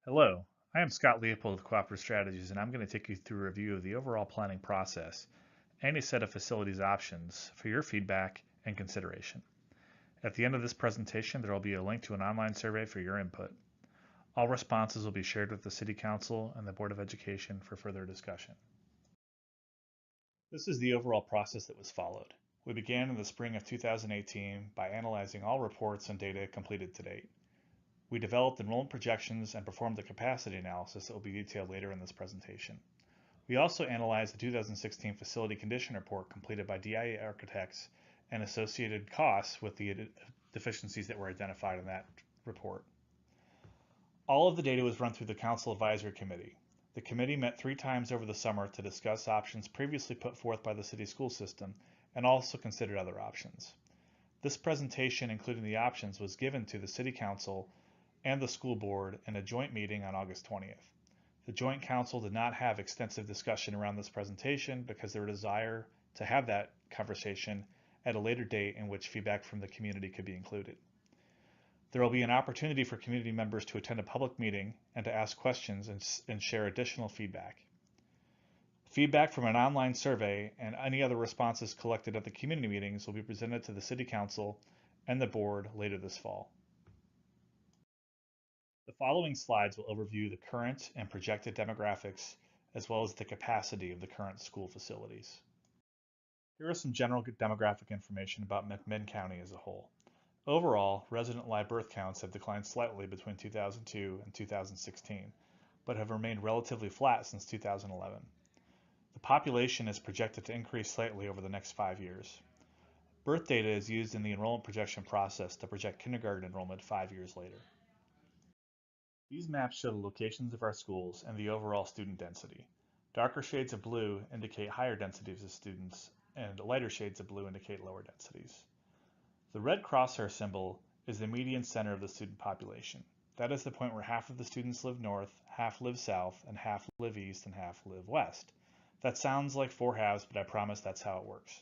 Hello, I am Scott Leopold with Cooperative Strategies, and I'm going to take you through a review of the overall planning process and a set of facilities options for your feedback and consideration. At the end of this presentation, there will be a link to an online survey for your input. All responses will be shared with the City Council and the Board of Education for further discussion. This is the overall process that was followed. We began in the spring of 2018 by analyzing all reports and data completed to date. We developed enrollment projections and performed the capacity analysis that will be detailed later in this presentation. We also analyzed the 2016 Facility Condition Report completed by DIA Architects and associated costs with the deficiencies that were identified in that report. All of the data was run through the Council Advisory Committee. The committee met 3 times over the summer to discuss options previously put forth by the city school system and also considered other options. This presentation, including the options, was given to the City Council and the school board in a joint meeting on August 20th. The Joint Council did not have extensive discussion around this presentation because their desire to have that conversation at a later date in which feedback from the community could be included. There will be an opportunity for community members to attend a public meeting and to ask questions and share additional feedback. Feedback from an online survey and any other responses collected at the community meetings will be presented to the City Council and the board later this fall. The following slides will overview the current and projected demographics as well as the capacity of the current school facilities. Here are some general demographic information about McMinn County as a whole. Overall, resident live birth counts have declined slightly between 2002 and 2016, but have remained relatively flat since 2011. The population is projected to increase slightly over the next 5 years. Birth data is used in the enrollment projection process to project kindergarten enrollment 5 years later. These maps show the locations of our schools and the overall student density. Darker shades of blue indicate higher densities of students, and lighter shades of blue indicate lower densities. The red crosshair symbol is the median center of the student population. That is the point where half of the students live north, half live south, and half live east, and half live west. That sounds like 4 halves, but I promise that's how it works.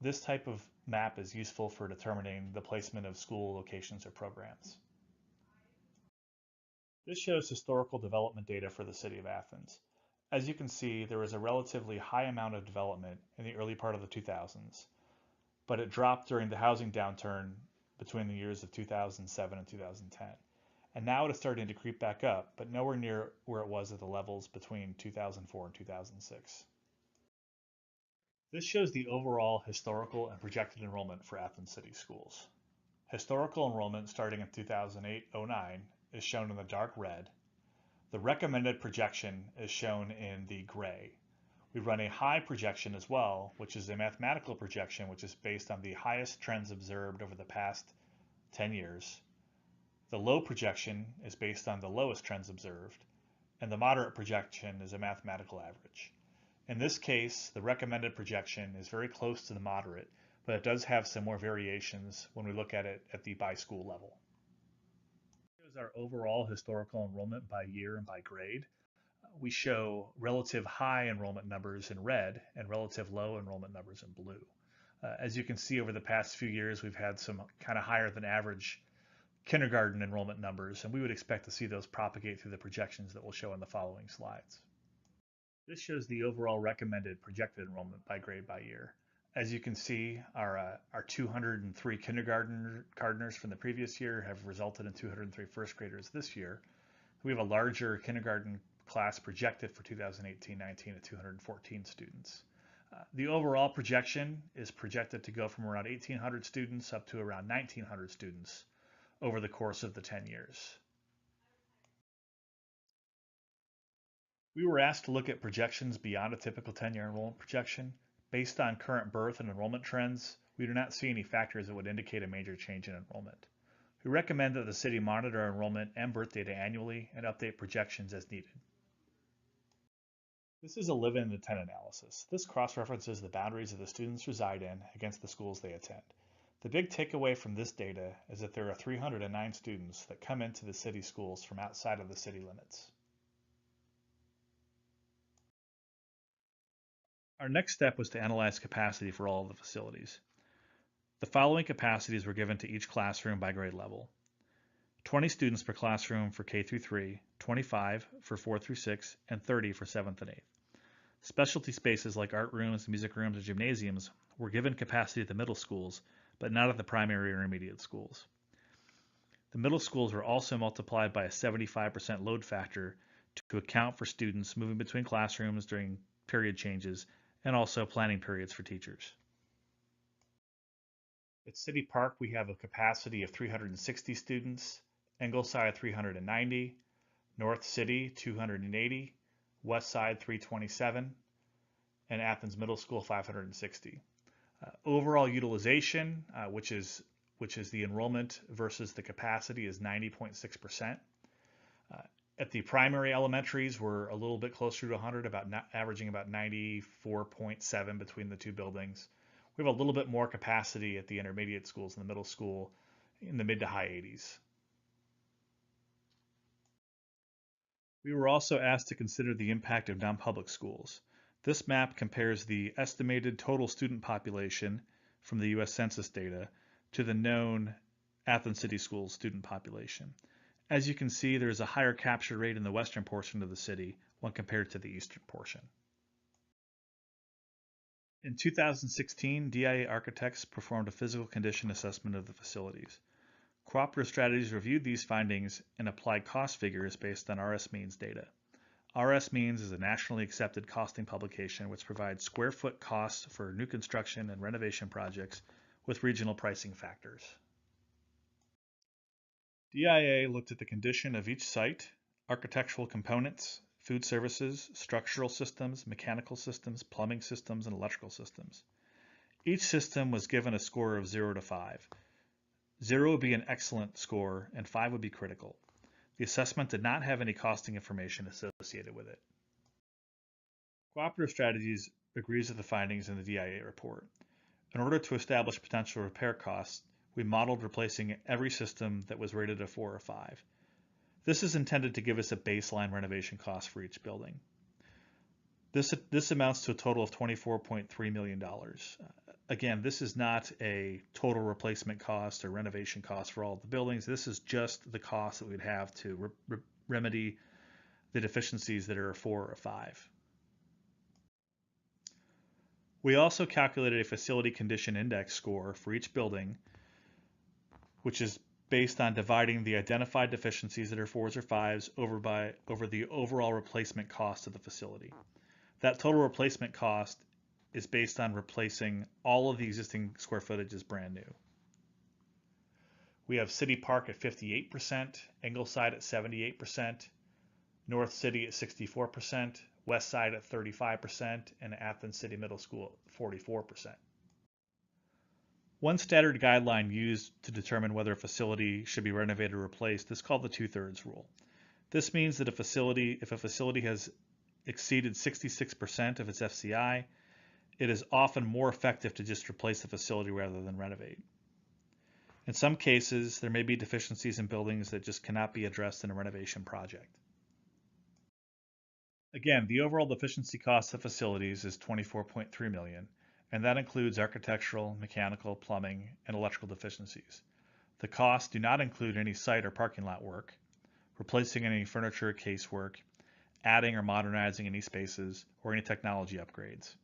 This type of map is useful for determining the placement of school locations or programs. This shows historical development data for the city of Athens. As you can see, there was a relatively high amount of development in the early part of the 2000s, but it dropped during the housing downturn between the years of 2007 and 2010. And now it is starting to creep back up, but nowhere near where it was at the levels between 2004 and 2006. This shows the overall historical and projected enrollment for Athens City Schools. Historical enrollment starting in 2008-09 is shown in the dark red. The recommended projection is shown in the gray. We run a high projection as well, which is a mathematical projection which is based on the highest trends observed over the past 10 years. The low projection is based on the lowest trends observed, and the moderate projection is a mathematical average. In this case, the recommended projection is very close to the moderate, but it does have some more variations when we look at it at the by school level. Here's our overall historical enrollment by year and by grade. We show relative high enrollment numbers in red and relative low enrollment numbers in blue. As you can see, over the past few years, we've had some kind of higher than average kindergarten enrollment numbers, and we would expect to see those propagate through the projections that we'll show in the following slides. This shows the overall recommended projected enrollment by grade by year. As you can see, our 203 kindergartners from the previous year have resulted in 203 first graders this year. We have a larger kindergarten class projected for 2018-19 at 214 students. The overall projection is projected to go from around 1,800 students up to around 1,900 students over the course of the 10 years. We were asked to look at projections beyond a typical 10-year enrollment projection. Based on current birth and enrollment trends, we do not see any factors that would indicate a major change in enrollment. We recommend that the city monitor enrollment and birth data annually and update projections as needed. This is a live-in and attend analysis. This cross-references the boundaries of the students reside in against the schools they attend. The big takeaway from this data is that there are 309 students that come into the city schools from outside of the city limits. Our next step was to analyze capacity for all of the facilities. The following capacities were given to each classroom by grade level. 20 students per classroom for K through 3, 25 for 4 through 6, and 30 for 7th and 8th. Specialty spaces like art rooms, music rooms, and gymnasiums were given capacity at the middle schools, but not at the primary or intermediate schools. The middle schools were also multiplied by a 75% load factor to account for students moving between classrooms during period changes and also planning periods for teachers. At City Park, we have a capacity of 360 students, Ingleside 390, North City 280, West Side 327, and Athens Middle School 560. Overall utilization, which is the enrollment versus the capacity, is 90.6%. At the primary elementaries, we're a little bit closer to 100, averaging about 94.7 between the two buildings. We have a little bit more capacity at the intermediate schools and the middle school in the mid to high 80s. We were also asked to consider the impact of non-public schools. This map compares the estimated total student population from the U.S. Census data to the known Athens City Schools student population. As you can see, there is a higher capture rate in the western portion of the city when compared to the eastern portion. In 2016, DIA architects performed a physical condition assessment of the facilities. Cooperative Strategies reviewed these findings and applied cost figures based on RS Means data. RS Means is a nationally accepted costing publication which provides square foot costs for new construction and renovation projects with regional pricing factors. DIA looked at the condition of each site, architectural components, food services, structural systems, mechanical systems, plumbing systems, and electrical systems. Each system was given a score of 0 to 5. 0 would be an excellent score, and 5 would be critical. The assessment did not have any costing information associated with it. Cooperative Strategies agrees with the findings in the DIA report. In order to establish potential repair costs, we modeled replacing every system that was rated a 4 or 5. This is intended to give us a baseline renovation cost for each building. This amounts to a total of $24.3 million. Again, this is not a total replacement cost or renovation cost for all of the buildings. This is just the cost that we'd have to remedy the deficiencies that are a 4 or a 5. We also calculated a facility condition index score for each building, which is based on dividing the identified deficiencies that are 4s or 5s over the overall replacement cost of the facility. That total replacement cost is based on replacing all of the existing square footage as brand new. We have City Park at 58%, Ingleside at 78%, North City at 64%, West Side at 35%, and Athens City Middle School at 44%. One standard guideline used to determine whether a facility should be renovated or replaced is called the 2/3 rule. This means that if a facility has exceeded 66% of its FCI, it is often more effective to just replace the facility rather than renovate. In some cases, there may be deficiencies in buildings that just cannot be addressed in a renovation project. Again, the overall deficiency cost of facilities is $24.3 million. And that includes architectural, mechanical, plumbing, and electrical deficiencies. The costs do not include any site or parking lot work, replacing any furniture or casework, adding or modernizing any spaces, or any technology upgrades.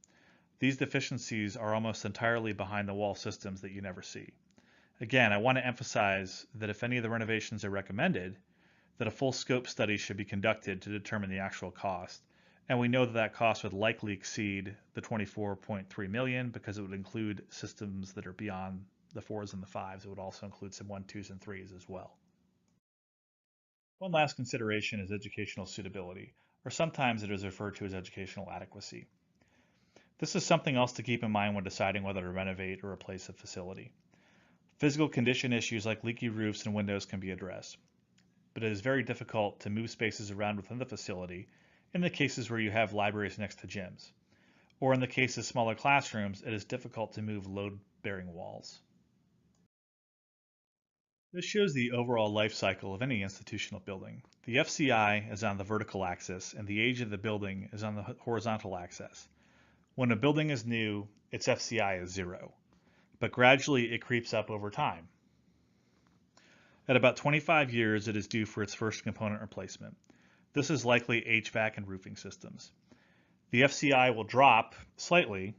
These deficiencies are almost entirely behind the wall systems that you never see. Again, I want to emphasize that if any of the renovations are recommended, that a full scope study should be conducted to determine the actual cost. And we know that that cost would likely exceed the $24.3 million because it would include systems that are beyond the 4s and the 5s. It would also include some 1, 2s, and 3s as well. One last consideration is educational suitability, or sometimes it is referred to as educational adequacy. This is something else to keep in mind when deciding whether to renovate or replace a facility. Physical condition issues like leaky roofs and windows can be addressed, but it is very difficult to move spaces around within the facility in the cases where you have libraries next to gyms. Or in the case of smaller classrooms, it is difficult to move load-bearing walls. This shows the overall life cycle of any institutional building. The FCI is on the vertical axis and the age of the building is on the horizontal axis. When a building is new, its FCI is 0, but gradually it creeps up over time. At about 25 years, it is due for its first component replacement. This is likely HVAC and roofing systems. The FCI will drop slightly,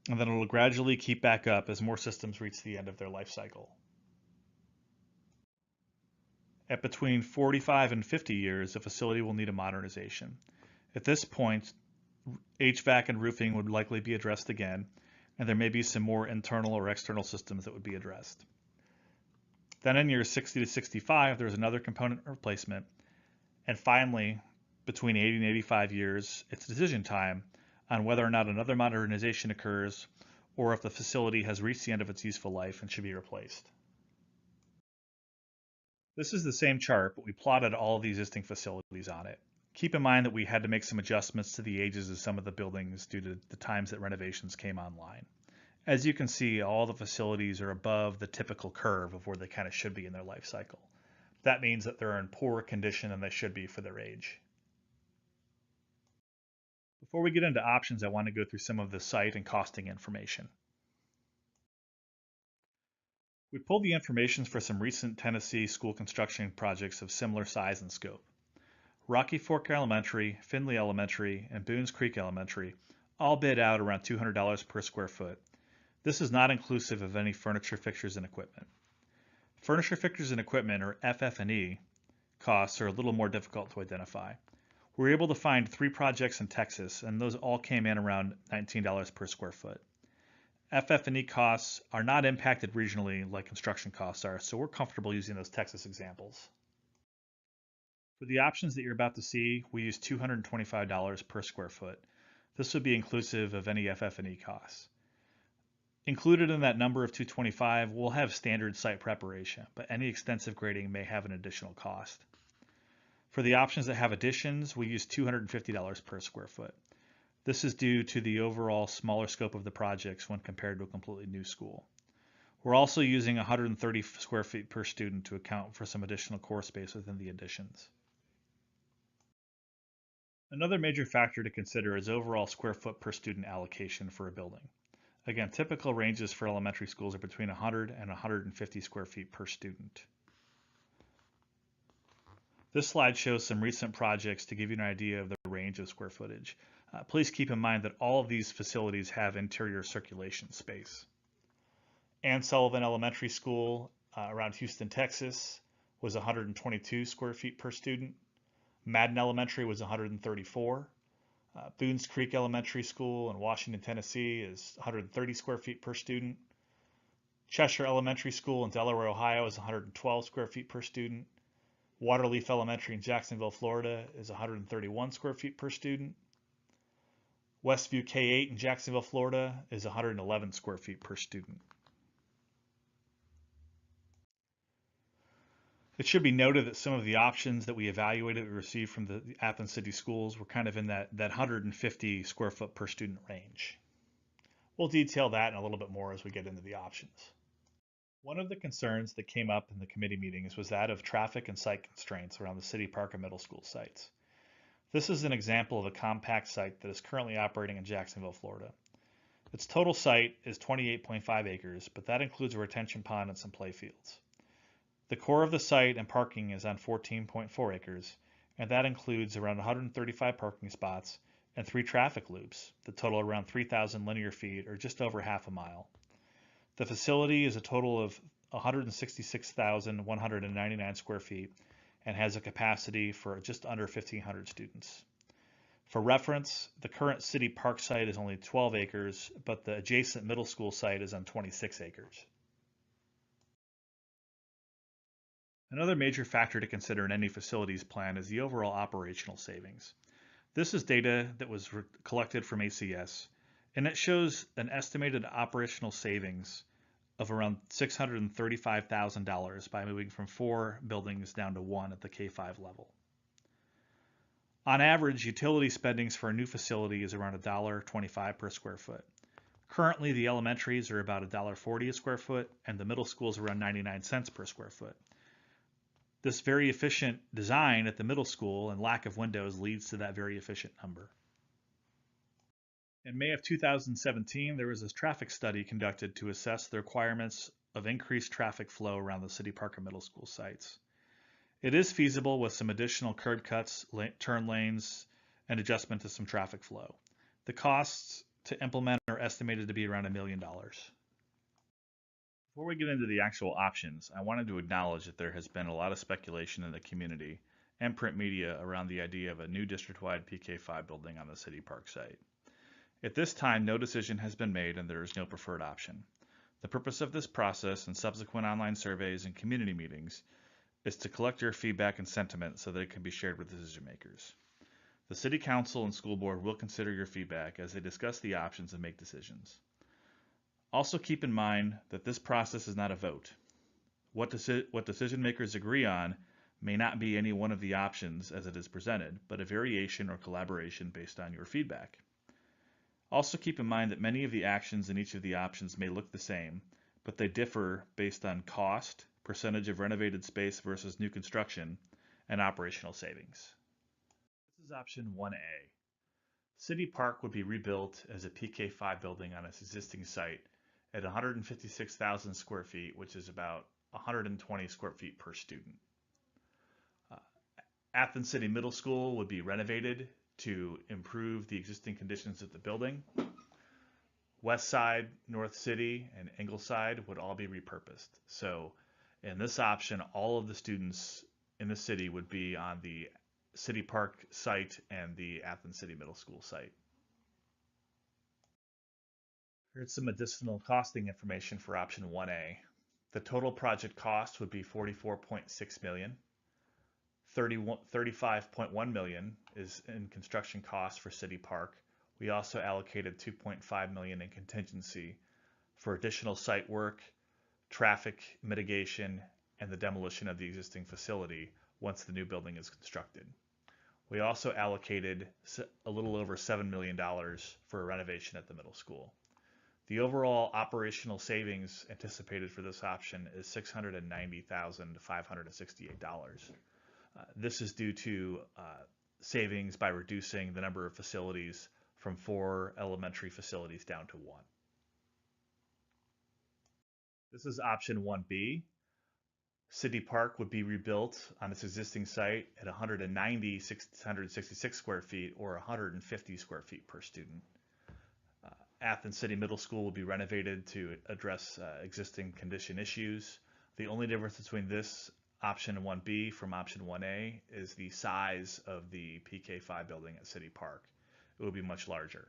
and then it will gradually keep back up as more systems reach the end of their life cycle. At between 45 and 50 years, the facility will need a modernization. At this point, HVAC and roofing would likely be addressed again, and there may be some more internal or external systems that would be addressed. Then in years 60 to 65, there's another component replacement. And finally, between 80 and 85 years, it's decision time on whether or not another modernization occurs or if the facility has reached the end of its useful life and should be replaced. This is the same chart, but we plotted all of the existing facilities on it. Keep in mind that we had to make some adjustments to the ages of some of the buildings due to the times that renovations came online. As you can see, all the facilities are above the typical curve of where they kind of should be in their life cycle. That means that they're in poorer condition than they should be for their age. Before we get into options, I want to go through some of the site and costing information. We pulled the information for some recent Tennessee school construction projects of similar size and scope. Rocky Fork Elementary, Findlay Elementary, and Boones Creek Elementary all bid out around $200 per square foot. This is not inclusive of any furniture, fixtures, and equipment. Furniture, fixtures, and equipment, or FF&E, costs are a little more difficult to identify. We were able to find 3 projects in Texas, and those all came in around $19 per square foot. FF&E costs are not impacted regionally like construction costs are, so we're comfortable using those Texas examples. For the options that you're about to see, we use $225 per square foot. This would be inclusive of any FF&E costs. Included in that number of $225, we'll have standard site preparation, but any extensive grading may have an additional cost. For the options that have additions, we use $250 per square foot. This is due to the overall smaller scope of the projects when compared to a completely new school. We're also using 130 square feet per student to account for some additional core space within the additions. Another major factor to consider is overall square foot per student allocation for a building. Again, typical ranges for elementary schools are between 100 and 150 square feet per student. This slide shows some recent projects to give you an idea of the range of square footage. Please keep in mind that all of these facilities have interior circulation space. Ann Sullivan Elementary School around Houston, Texas was 122 square feet per student. Madden Elementary was 134. Boones Creek Elementary School in Washington, Tennessee is 130 square feet per student. Cheshire Elementary School in Delaware, Ohio is 112 square feet per student. Waterleaf Elementary in Jacksonville, Florida is 131 square feet per student. Westview K-8 in Jacksonville, Florida is 111 square feet per student. It should be noted that some of the options that we evaluated that we received from the Athens City Schools were kind of in that 150 square foot per student range. We'll detail that and a little bit more as we get into the options. One of the concerns that came up in the committee meetings was that of traffic and site constraints around the City Park and middle school sites. This is an example of a compact site that is currently operating in Jacksonville, Florida. Its total site is 28.5 acres, but that includes a retention pond and some play fields. The core of the site and parking is on 14.4 acres, and that includes around 135 parking spots and 3 traffic loops that total around 3,000 linear feet or just over half a mile. The facility is a total of 166,199 square feet and has a capacity for just under 1,500 students. For reference, the current city park site is only 12 acres, but the adjacent middle school site is on 26 acres. Another major factor to consider in any facilities plan is the overall operational savings. This is data that was collected from ACS, and it shows an estimated operational savings of around $635,000 by moving from 4 buildings down to 1 at the K-5 level. On average, utility spendings for a new facility is around $1.25 per square foot. Currently, the elementaries are about $1.40 a square foot, and the middle school is around 99 cents per square foot. This very efficient design at the middle school and lack of windows leads to that very efficient number. In May of 2017, there was a traffic study conducted to assess the requirements of increased traffic flow around the City Park and middle school sites. It is feasible with some additional curb cuts, turn lanes, and adjustment to some traffic flow. The costs to implement are estimated to be around $1 million. Before we get into the actual options, I wanted to acknowledge that there has been a lot of speculation in the community and print media around the idea of a new district-wide PK5 building on the City Park site. At this time, no decision has been made and there is no preferred option. The purpose of this process and subsequent online surveys and community meetings is to collect your feedback and sentiment so that it can be shared with decision makers. The City Council and School Board will consider your feedback as they discuss the options and make decisions. Also keep in mind that this process is not a vote. What decision makers agree on may not be any one of the options as it is presented, but a variation or collaboration based on your feedback. Also keep in mind that many of the actions in each of the options may look the same, but they differ based on cost, percentage of renovated space versus new construction, and operational savings. This is option 1A. City Park would be rebuilt as a PK5 building on its existing site at 156,000 square feet, which is about 120 square feet per student. Athens City Middle School would be renovated to improve the existing conditions of the building. West Side, North City, and Ingleside would all be repurposed. So in this option, all of the students in the city would be on the City Park site and the Athens City Middle School site. Here's some additional costing information for option 1A. The total project cost would be $44.6 million. $35.1 million is in construction costs for City Park. We also allocated $2.5 million in contingency for additional site work, traffic mitigation, and the demolition of the existing facility once the new building is constructed. We also allocated a little over $7 million for a renovation at the middle school. The overall operational savings anticipated for this option is $690,568. This is due to savings by reducing the number of facilities from 4 elementary facilities down to 1. This is option 1B. City Park would be rebuilt on its existing site at 666 square feet or 150 square feet per student. Athens City Middle School will be renovated to address existing condition issues. The only difference between this option 1B from option 1A is the size of the PK5 building at City Park. It will be much larger.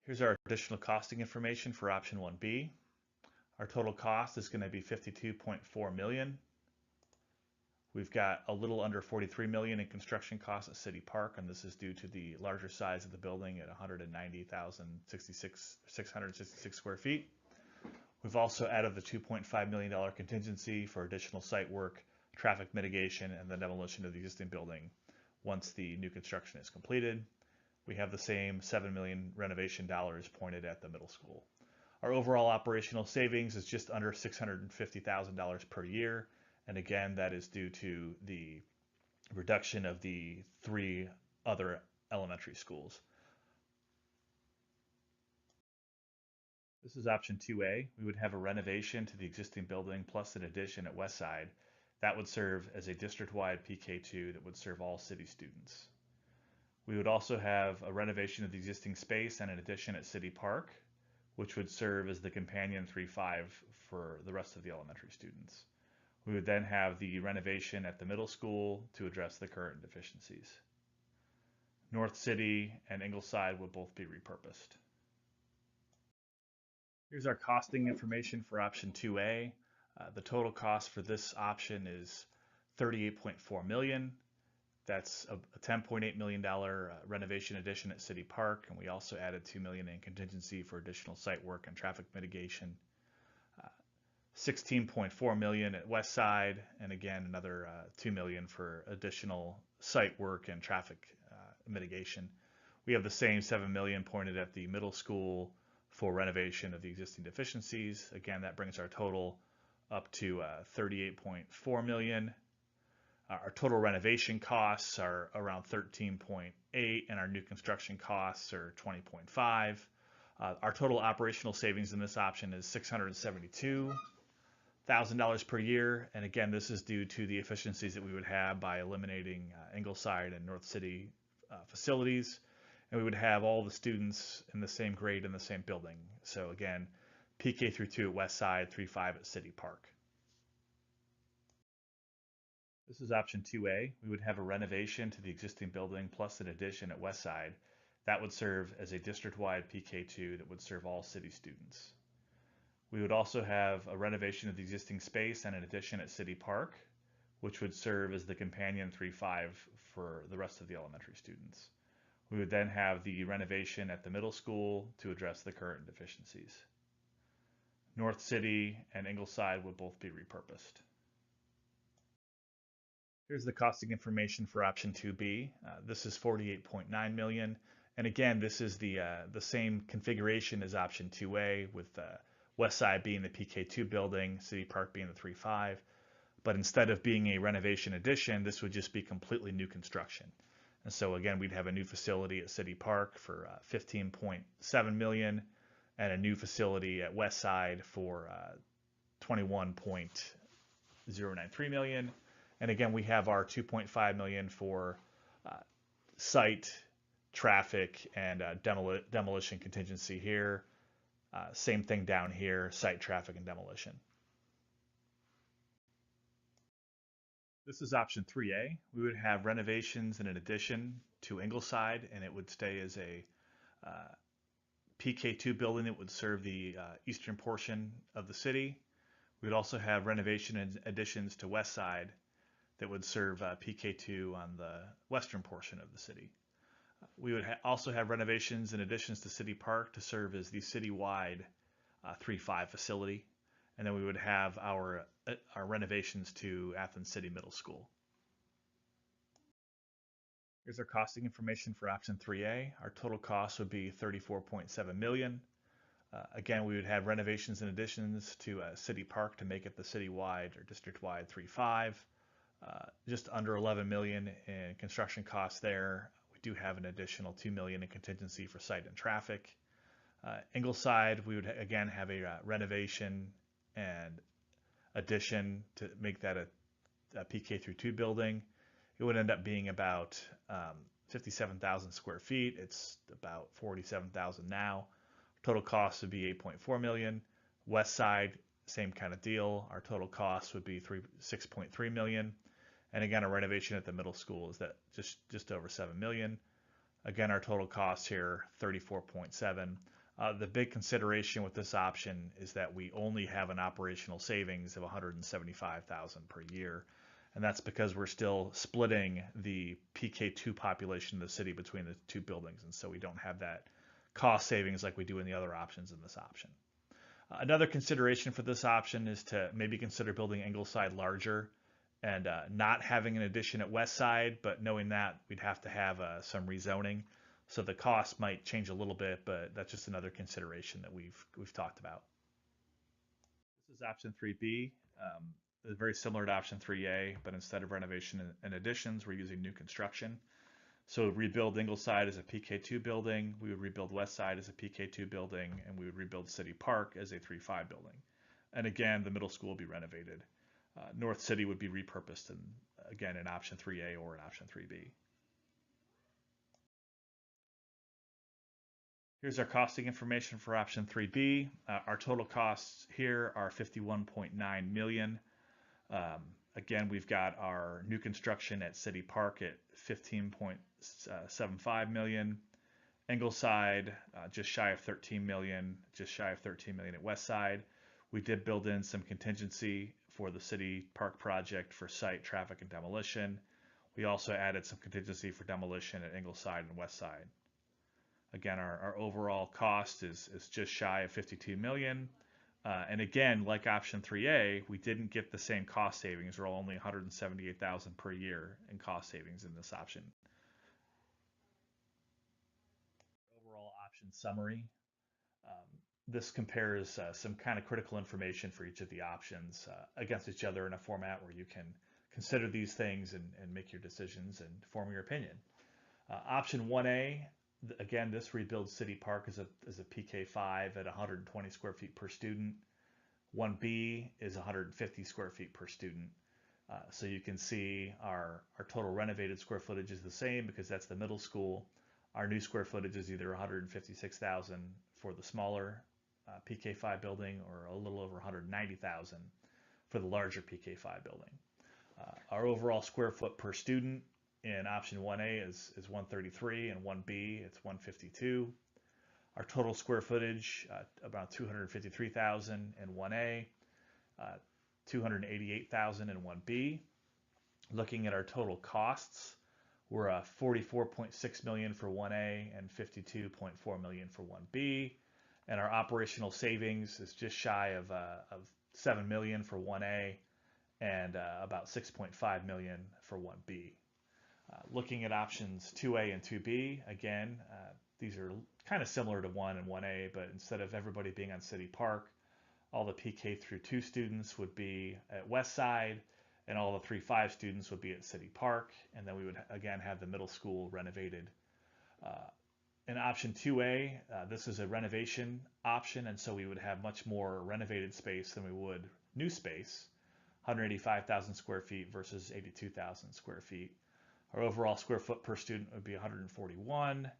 Here's our additional costing information for option 1B. Our total cost is going to be $52.4 million. We've got a little under $43 million in construction costs at City Park, and this is due to the larger size of the building at 666 square feet. We've also added the $2.5 million contingency for additional site work, traffic mitigation, and the demolition of the existing building once the new construction is completed. We have the same $7 million renovation dollars pointed at the middle school. Our overall operational savings is just under $650,000 per year. And again, that is due to the reduction of the 3 other elementary schools. This is option 2A. We would have a renovation to the existing building plus an addition at West Side. That would serve as a district-wide PK2 that would serve all city students. We would also have a renovation of the existing space and an addition at City Park, which would serve as the companion 3-5 for the rest of the elementary students. We would then have the renovation at the middle school to address the current deficiencies. North City and Ingleside would both be repurposed. Here's our costing information for option 2A. The total cost for this option is $38.4 million. That's a $10.8 million renovation addition at City Park, and we also added $2 million in contingency for additional site work and traffic mitigation. $16.4 million at West Side, and again another $2 million for additional site work and traffic mitigation. We have the same $7 million pointed at the middle school for renovation of the existing deficiencies. Again, that brings our total up to $38.4 million. Our total renovation costs are around 13.8, and our new construction costs are 20.5. Our total operational savings in this option is $672,000 per year. And again, this is due to the efficiencies that we would have by eliminating Ingleside and North City facilities. And we would have all the students in the same grade in the same building. So again, PK through 2 at West Side, 3-5 at City Park. This is option 2A. We would have a renovation to the existing building plus an addition at West Side. That would serve as a district-wide PK2 that would serve all city students. We would also have a renovation of the existing space and an addition at City Park, which would serve as the companion 3-5 for the rest of the elementary students. We would then have the renovation at the middle school to address the current deficiencies. North City and Ingleside would both be repurposed. Here's the costing information for option 2B. This is $48.9 million. And again, this is the same configuration as option 2A, with West Side being the PK2 building, City Park being the 3-5. But instead of being a renovation addition, this would just be completely new construction. And so again, we'd have a new facility at City Park for $15.7 million and a new facility at West Side for $21.093 million. And again, we have our $2.5 million for site, traffic, and demolition contingency here. Same thing down here, site, traffic, and demolition. This is option 3A. We would have renovations and an addition to Ingleside, and it would stay as a PK2 building that would serve the eastern portion of the city. We would also have renovation and additions to West Side that would serve PK2 on the western portion of the city. We would also have renovations and additions to City Park to serve as the citywide 3-5 facility. And then we would have our renovations to Athens City Middle School. Here's our costing information for option 3A. Our total cost would be $34.7 million. Again, we would have renovations and additions to City Park to make it the citywide or district-wide 3-5. Just under $11 million in construction costs there. We do have an additional $2 million in contingency for site and traffic. Ingleside, we would again have a renovation and addition to make that a PK through 2 building. It would end up being about 57,000 square feet. It's about 47,000 now. Total cost would be $8.4 million. West Side, same kind of deal. Our total cost would be $6.3 million. And again, a renovation at the middle school is that just over $7 million. Again, our total cost here, $34.7. The big consideration with this option is that we only have an operational savings of $175,000 per year. And that's because we're still splitting the PK2 population of the city between the two buildings. And so we don't have that cost savings like we do in the other options in this option. Another consideration for this option is to maybe consider building Ingleside larger and not having an addition at West Side, but knowing that we'd have to have some rezoning. So the cost might change a little bit, but that's just another consideration that we've talked about. This is option 3B. It's very similar to option 3A, but instead of renovation and additions, we're using new construction. So rebuild Ingleside as a PK2 building, we would rebuild West Side as a PK2 building, and we would rebuild City Park as a 3-5 building. And again, the middle school will be renovated. North City would be repurposed, again, in option 3A or in option 3B. Here's our costing information for option 3B. Our total costs here are $51.9 million. Again, we've got our new construction at City Park at $15.75 million. Ingleside, just shy of $13 million, just shy of $13 million at West Side. We did build in some contingency for the City Park project for site, traffic, and demolition. We also added some contingency for demolition at Ingleside and West Side. Again, our overall cost is just shy of $52 million. And again, like option 3A, we didn't get the same cost savings. We're only $178,000 per year in cost savings in this option. Overall option summary. This compares some kind of critical information for each of the options against each other in a format where you can consider these things and make your decisions and form your opinion. Option 1A, again, this rebuilds City Park as a PK5 at 120 square feet per student. 1B is 150 square feet per student. So you can see our total renovated square footage is the same because that's the middle school. Our new square footage is either 156,000 for the smaller PK5 building or a little over 190,000 for the larger PK5 building. Our overall square foot per student in option 1A is 133, and 1B it's 152. Our total square footage about 253,000 in 1A, 288,000 in 1B. Looking at our total costs, we're 44.6 million for 1A and 52.4 million for 1B. And our operational savings is just shy of 7 million for 1A and about 6.5 million for 1B. Looking at options 2A and 2B, again, these are kind of similar to 1 and 1A, but instead of everybody being on City Park, all the PK through 2 students would be at West Side, and all the 3-5 students would be at City Park, and then we would again have the middle school renovated. In option 2A, this is a renovation option, and so we would have much more renovated space than we would new space, 185,000 square feet versus 82,000 square feet. Our overall square foot per student would be 141.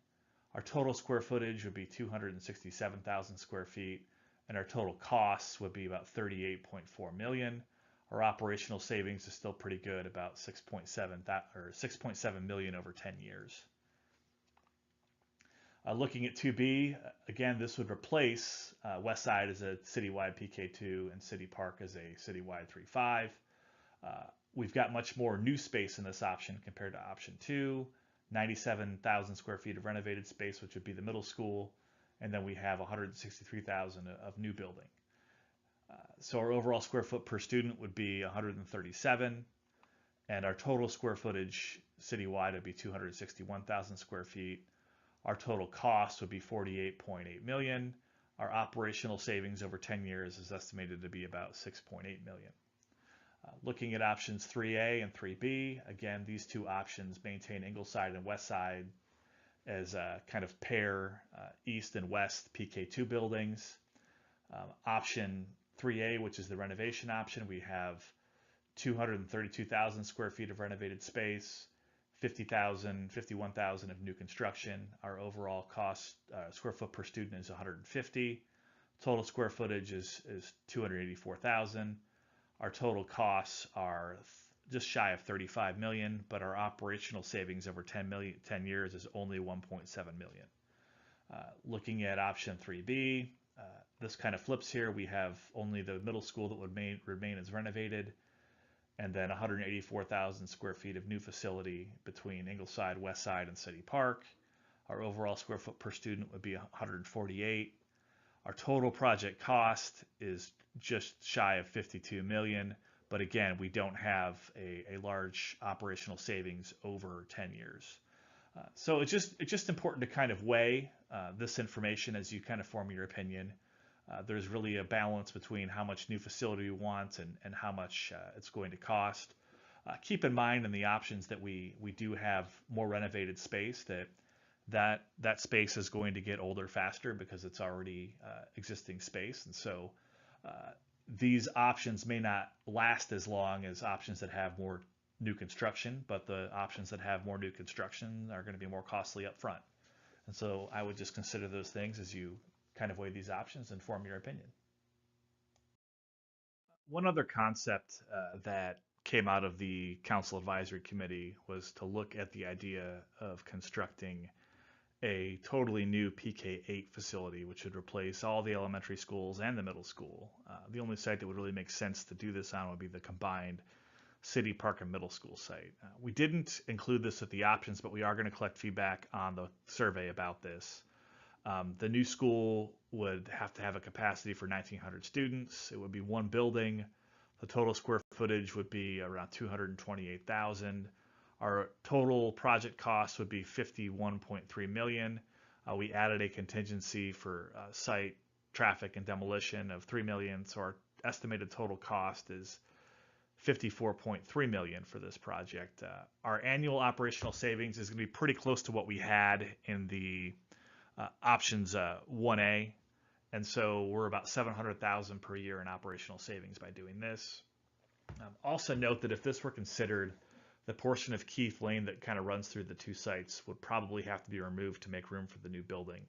Our total square footage would be 267,000 square feet, and our total costs would be about 38.4 million. Our operational savings is still pretty good, about 6.7 million over 10 years. Looking at 2B, again, this would replace West Side as a citywide PK2 and City Park as a citywide 3-5. We've got much more new space in this option compared to option 2, 97,000 square feet of renovated space, which would be the middle school, and then we have 163,000 of new building. So our overall square foot per student would be 137, and our total square footage citywide would be 261,000 square feet. Our total cost would be 48.8 million. Our operational savings over 10 years is estimated to be about 6.8 million. Looking at options 3A and 3B, again, these two options maintain Ingleside and West Side as kind of pair east and west PK2 buildings. Option 3A, which is the renovation option, we have 232,000 square feet of renovated space, 51,000 of new construction. Our overall cost, square foot per student is 150. Total square footage is 284,000. Our total costs are just shy of 35 million, but our operational savings over 10 years is only 1.7 million. Looking at option 3B, this kind of flips here. We have only the middle school that would remain as renovated, and then 184,000 square feet of new facility between Ingleside, West Side, and City Park. Our overall square foot per student would be 148. Our total project cost is just shy of 52 million, but again, we don't have a large operational savings over 10 years. So it's just important to kind of weigh this information as you kind of form your opinion. There's really a balance between how much new facility we want and how much it's going to cost. Keep in mind in the options that we do have more renovated space, that space is going to get older faster because it's already existing space. And so these options may not last as long as options that have more new construction, but the options that have more new construction are going to be more costly up front. And so I would just consider those things as you kind of weigh these options and form your opinion. One other concept that came out of the Council Advisory Committee was to look at the idea of constructing a totally new PK8 facility, which would replace all the elementary schools and the middle school. The only site that would really make sense to do this on would be the combined City Park and middle school site. We didn't include this at the options, but we are going to collect feedback on the survey about this. The new school would have to have a capacity for 1,900 students. It would be one building. The total square footage would be around 228,000. Our total project cost would be 51.3 million. We added a contingency for site, traffic, and demolition of 3 million. So our estimated total cost is $54.3 million for this project. Our annual operational savings is going to be pretty close to what we had in the options 1A, and so we're about $700,000 per year in operational savings by doing this. Also note that if this were considered, the portion of Keith Lane that kind of runs through the two sites would probably have to be removed to make room for the new building,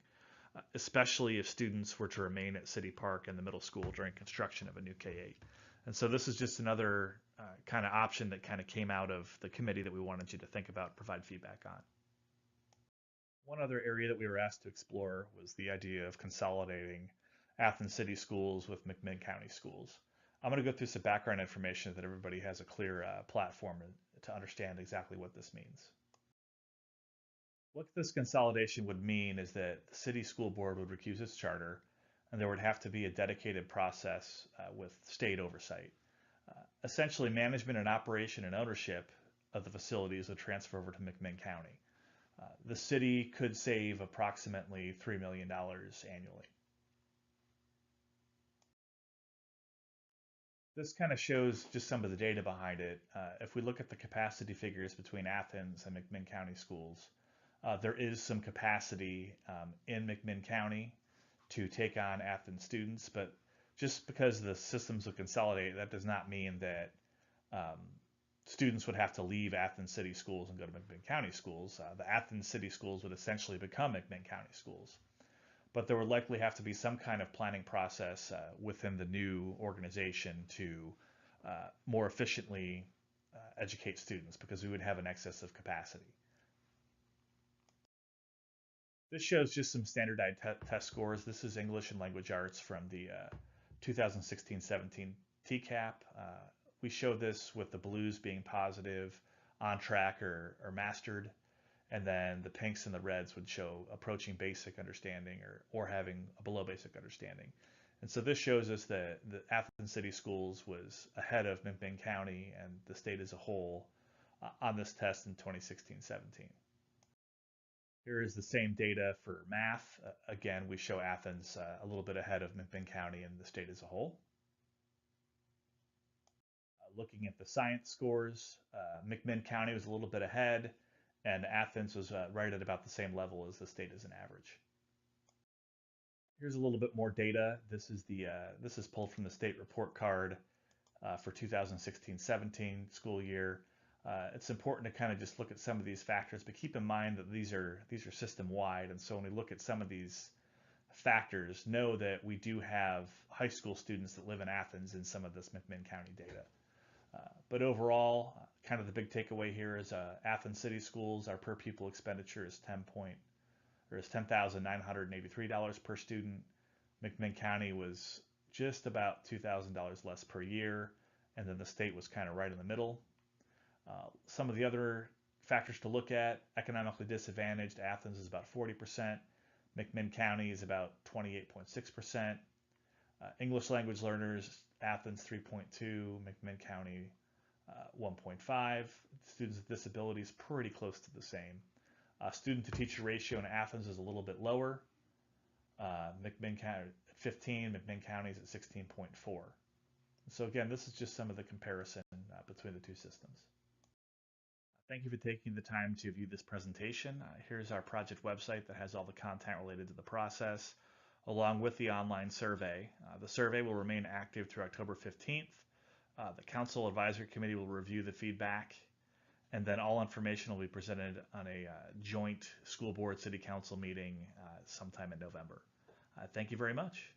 especially if students were to remain at City Park and the middle school during construction of a new K-8. And so this is just another kind of option that kind of came out of the committee that we wanted you to think about, provide feedback on. One other area that we were asked to explore was the idea of consolidating Athens City Schools with McMinn County Schools. I'm going to go through some background information that everybody has a clear platform to understand exactly what this means. What this consolidation would mean is that the city school board would recuse its charter, and there would have to be a dedicated process with state oversight. Essentially, management and operation and ownership of the facilities would transfer over to McMinn County. The city could save approximately $3 million annually. This kind of shows just some of the data behind it. If we look at the capacity figures between Athens and McMinn County schools, there is some capacity in McMinn County to take on Athens students, but just because the systems would consolidate, that does not mean that students would have to leave Athens City Schools and go to McMinn County schools. The Athens City Schools would essentially become McMinn County schools. But there would likely have to be some kind of planning process within the new organization to more efficiently educate students, because we would have an excess of capacity. This shows just some standardized test scores. This is English and Language Arts from the 2016-17 TCAP. We show this with the blues being positive, on track or mastered, and then the pinks and the reds would show approaching basic understanding or having a below basic understanding. And so this shows us that the Athens City Schools was ahead of McMinn County and the state as a whole on this test in 2016-17. Here is the same data for math. Again, we show Athens a little bit ahead of McMinn County and the state as a whole. Looking at the science scores, McMinn County was a little bit ahead, and Athens was right at about the same level as the state as an average. Here's a little bit more data. This is pulled from the state report card for 2016-17 school year. It's important to kind of just look at some of these factors, but keep in mind that these are system-wide, and so when we look at some of these factors, know that we do have high school students that live in Athens in some of this McMinn County data. But overall, kind of the big takeaway here is Athens City Schools, our per pupil expenditure is $10,983 per student. McMinn County was just about $2,000 less per year, and then the state was kind of right in the middle. Some of the other factors to look at: economically disadvantaged, Athens is about 40%, McMinn County is about 28.6%, English language learners, Athens 3.2, McMinn County 1.5. Students with disabilities pretty close to the same. Student to teacher ratio in Athens is a little bit lower. McMinn County at 15, McMinn County is at 16.4. So again, this is just some of the comparison between the two systems. Thank you for taking the time to view this presentation. Here's our project website that has all the content related to the process, along with the online survey. The survey will remain active through October 15th. The Council Advisory Committee will review the feedback, and then all information will be presented on a joint school board city council meeting sometime in November. Thank you very much.